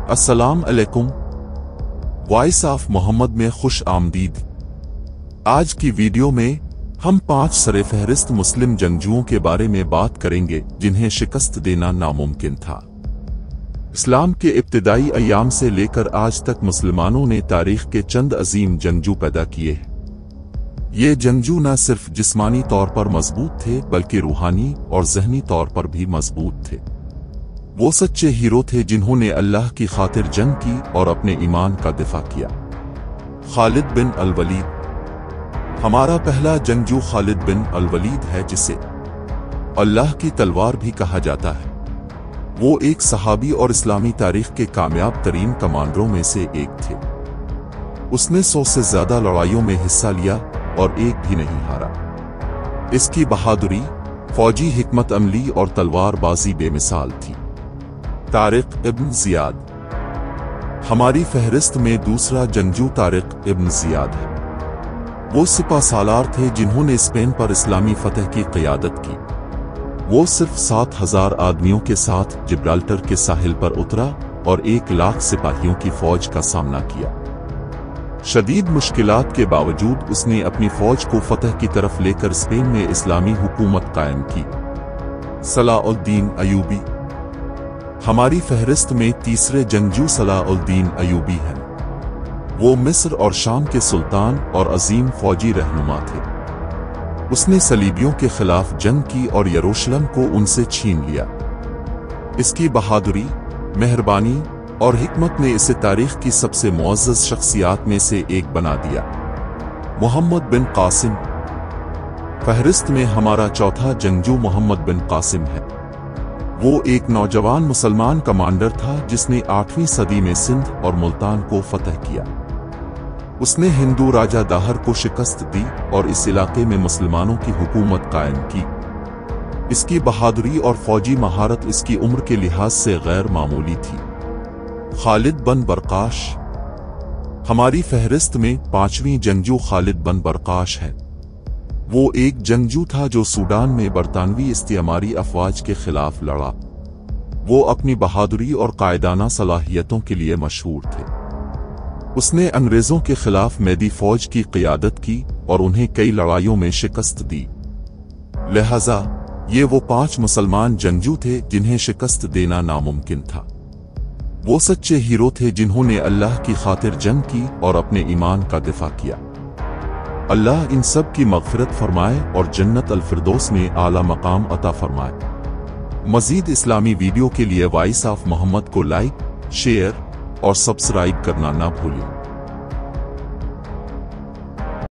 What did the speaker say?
अस्सलाम अलैकुम। Voice of Mohammad में खुश आमदीद। आज की वीडियो में हम 5 सरे-फहरिस्त मुस्लिम जंगजुओं के बारे में बात करेंगे जिन्हें शिकस्त देना नामुमकिन था। इस्लाम के इब्तिदाई अय्याम से लेकर आज तक मुसलमानों ने तारीख के चंद अजीम जंगजू पैदा किए हैं। ये जंगजू न सिर्फ जिस्मानी तौर पर मजबूत थे बल्कि रूहानी और ज़हनी तौर पर भी मजबूत थे। वो सच्चे हीरो थे जिन्होंने अल्लाह की खातिर जंग की और अपने ईमान का दिफा किया। खालिद बिन अल-वलीद। हमारा पहला जंगजू खालिद बिन अल-वलीद है, जिसे अल्लाह की तलवार भी कहा जाता है। वो एक सहाबी और इस्लामी तारीख के कामयाब तरीन कमांडरों में से एक थे। उसने 100 से ज्यादा लड़ाइयों में हिस्सा लिया और एक भी नहीं हारा। इसकी बहादुरी, फौजी हिकमत अमली और तलवारबाजी बेमिसाल थी। तारिक इब्न जियाद। हमारी फहरिस्त में दूसरा जंगजू तारिक इब्न जियाद है। वो सिपा सालार थे जिन्होंने स्पेन पर इस्लामी फतह की क़यादत की। वो सिर्फ 7,000 आदमियों के साथ जिब्राल्टर के साहिल पर उतरा और 1 लाख सिपाहियों की फौज का सामना किया। शदीद मुश्किलात के बावजूद उसने अपनी फौज को फतह की तरफ लेकर स्पेन में इस्लामी हुकूमत कायम की। सलाउद्दीन अयूबी। हमारी फहरिस्त में तीसरे जंगजू सलाउद्दीन अयूबी हैं। वो मिस्र और शाम के सुल्तान और अजीम फौजी रहनुमा थे। उसने सलीबियों के खिलाफ जंग की और यरूशलेम को उनसे छीन लिया। इसकी बहादुरी, मेहरबानी और हिकमत ने इसे तारीख की सबसे मुअज़्ज़ज़ शख्सियात में से एक बना दिया। मोहम्मद बिन कासिम। फहरिस्त में हमारा चौथा जंगजू मोहम्मद बिन कासिम है। वो एक नौजवान मुसलमान कमांडर था जिसने 8वीं सदी में सिंध और मुल्तान को फतह किया। उसने हिंदू राजा दाहर को शिकस्त दी और इस इलाके में मुसलमानों की हुकूमत कायम की। इसकी बहादुरी और फौजी महारत इसकी उम्र के लिहाज से गैर मामूली थी। खालिद बन बरकाश। हमारी फहरिस्त में 5वीं जंगजू खालिद बन बरकाश है। वो एक जंगजू था जो सूडान में बरतानवी इस्तिमारी अफवाज के खिलाफ लड़ा। वो अपनी बहादुरी और कायदाना सलाहियतों के लिए मशहूर थे। उसने अंग्रेजों के खिलाफ मैदी फौज की क़ियादत की और उन्हें कई लड़ाइयों में शिकस्त दी। लिहाजा ये वो 5 मुसलमान जंगजू थे जिन्हें शिकस्त देना नामुमकिन था। वो सच्चे हीरो थे जिन्होंने अल्लाह की खातिर जंग की और अपने ईमान का दिफा किया। अल्लाह इन सब की मग़फ़िरत फरमाए और जन्नत अल-फ़िरदौस में आला मकाम अता फरमाए। मज़ीद इस्लामी वीडियो के लिए वॉइस ऑफ मोहम्मद को लाइक, शेयर और सब्सक्राइब करना ना भूलें।